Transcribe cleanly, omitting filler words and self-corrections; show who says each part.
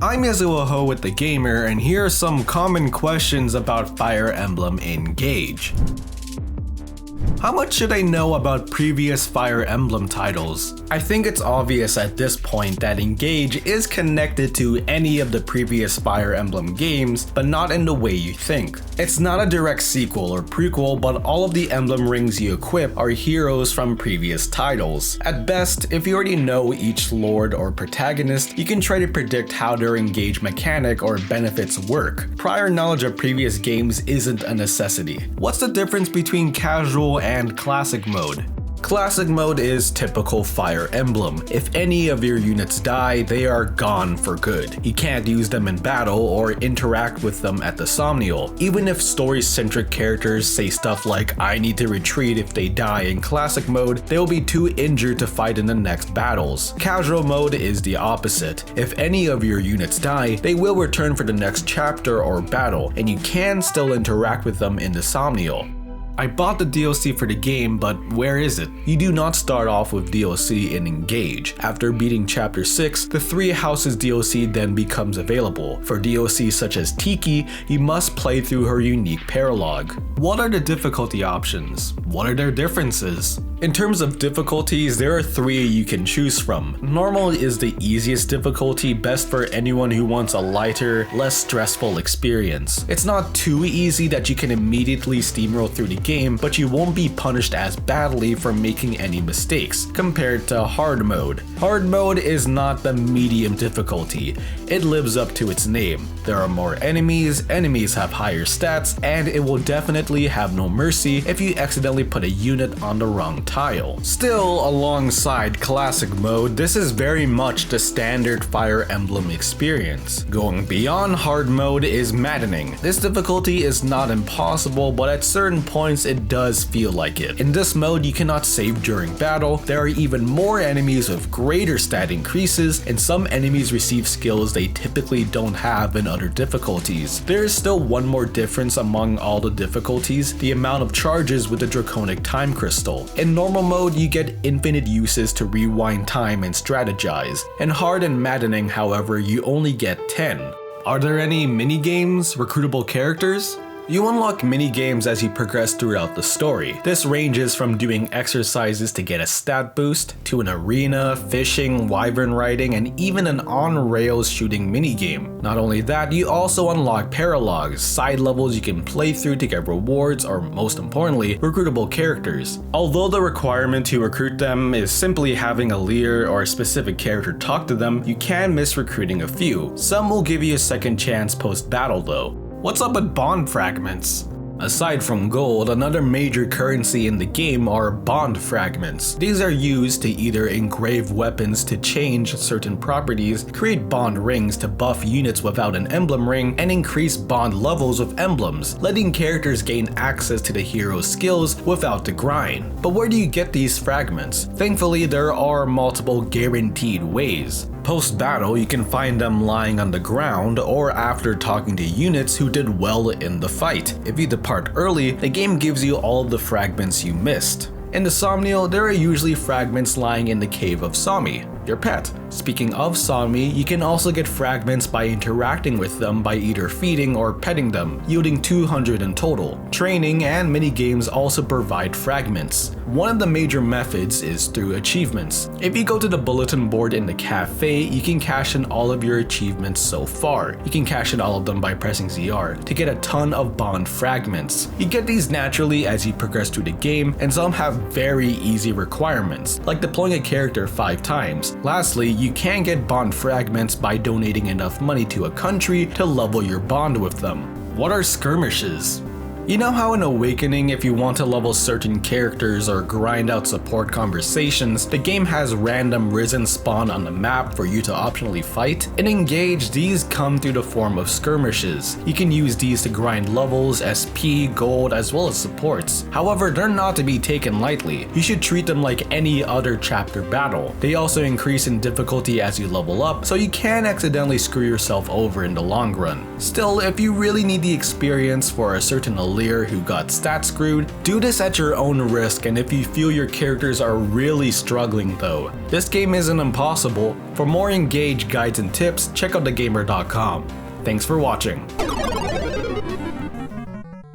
Speaker 1: I'm Yasuo with The Gamer, and here are some common questions about Fire Emblem Engage. How much should I know about previous Fire Emblem titles? I think it's obvious at this point that Engage is connected to any of the previous Fire Emblem games, but not in the way you think. It's not a direct sequel or prequel, but all of the emblem rings you equip are heroes from previous titles. At best, if you already know each lord or protagonist, you can try to predict how their Engage mechanic or benefits work. Prior knowledge of previous games isn't a necessity. What's the difference between casual and classic mode? Classic mode is typical Fire Emblem. If any of your units die, they are gone for good. You can't use them in battle or interact with them at the Somnial. Even if story-centric characters say stuff like, I need to retreat if they die in classic mode, they will be too injured to fight in the next battles. Casual mode is the opposite. If any of your units die, they will return for the next chapter or battle, and you can still interact with them in the Somnial. I bought the DLC for the game, but where is it? You do not start off with DLC in Engage. After beating Chapter 6, the Three Houses DLC then becomes available. For DLC such as Tiki, you must play through her unique paralogue. What are the difficulty options? What are their differences? In terms of difficulties, there are three you can choose from. Normal is the easiest difficulty, best for anyone who wants a lighter, less stressful experience. It's not too easy that you can immediately steamroll through the game, but you won't be punished as badly for making any mistakes, compared to hard mode. Hard mode is not the medium difficulty. It lives up to its name. There are more enemies have higher stats, and it will definitely have no mercy if you accidentally put a unit on the wrong tile. Still, alongside classic mode, this is very much the standard Fire Emblem experience. Going beyond hard mode is maddening. This difficulty is not impossible, but at certain points it does feel like it. In this mode, you cannot save during battle, there are even more enemies with greater stat increases, and some enemies receive skills they typically don't have in other difficulties. There is still one more difference among all the difficulties, the amount of charges with the Draconic Time Crystal. In normal mode, you get infinite uses to rewind time and strategize. In hard and maddening, however, you only get 10. Are there any mini-games, recruitable characters? You unlock mini-games as you progress throughout the story. This ranges from doing exercises to get a stat boost, to an arena, fishing, wyvern riding, and even an on-rails shooting minigame. Not only that, you also unlock paralogs, side levels you can play through to get rewards, or most importantly, recruitable characters. Although the requirement to recruit them is simply having a leader or a specific character talk to them, you can miss recruiting a few. Some will give you a second chance post-battle though. What's up with bond fragments? Aside from gold, another major currency in the game are bond fragments. These are used to either engrave weapons to change certain properties, create bond rings to buff units without an emblem ring, and increase bond levels with emblems, letting characters gain access to the hero's skills without the grind. But where do you get these fragments? Thankfully, there are multiple guaranteed ways. Post-battle, you can find them lying on the ground or after talking to units who did well in the fight. If you depart early, the game gives you all of the fragments you missed. In the Somnial, there are usually fragments lying in the cave of Sami, your pet. Speaking of Sami, you can also get fragments by interacting with them by either feeding or petting them, yielding 200 in total. Training and minigames also provide fragments. One of the major methods is through achievements. If you go to the bulletin board in the cafe, you can cash in all of your achievements so far. You can cash in all of them by pressing ZR to get a ton of bond fragments. You get these naturally as you progress through the game, and some have very easy requirements, like deploying a character 5 times. Lastly, you can get bond fragments by donating enough money to a country to level your bond with them. What are skirmishes? You know how in Awakening, if you want to level certain characters or grind out support conversations, the game has random risen spawn on the map for you to optionally fight? In Engage, these come through the form of skirmishes. You can use these to grind levels, SP, gold, as well as supports. However, they're not to be taken lightly. You should treat them like any other chapter battle. They also increase in difficulty as you level up, so you can accidentally screw yourself over in the long run. Still, if you really need the experience for a certain cavalier who got stat screwed. Do this at your own risk and if you feel your characters are really struggling though. This game isn't impossible. For more Engage guides and tips, check out thegamer.com. Thanks for watching.